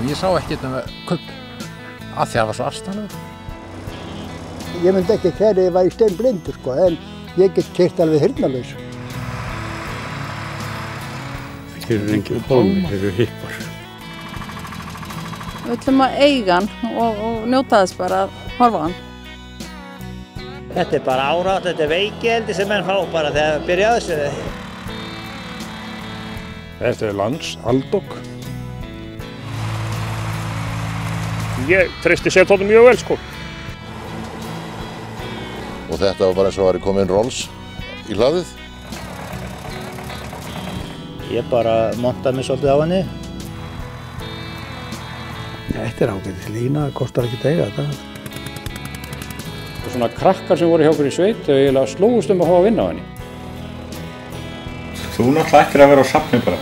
og ég sá ekkert með kubb af því að það var svo afstæðanlegur. Ég myndi ekki kæra ég var í steinblindur sko, en ég get keyrt alveg heyrnarlaus. Þeir eru engin bólmi, þeir eru hippar. Við ætlum að eiga hann og njóta þess bara að horfa á hann. Þetta er bara árátt, þetta er veikieldi sem menn fá bara þegar það byrja á þessu. Þetta er landsaldokk. Ég treysti Seltjörn mjög vel sko. Og þetta var bara eins og að væri komin Rolls í hlaðið. Ég bara montaði mig svolítið á henni. Þetta er ágætis lína, það kostar ekki að eiga þetta. Og svona krakkar sem voru hjá okkur í sveit, þau eiginlega slógust að fá að vinna á henni. Þú náttúrulega ættir að vera á safni bara.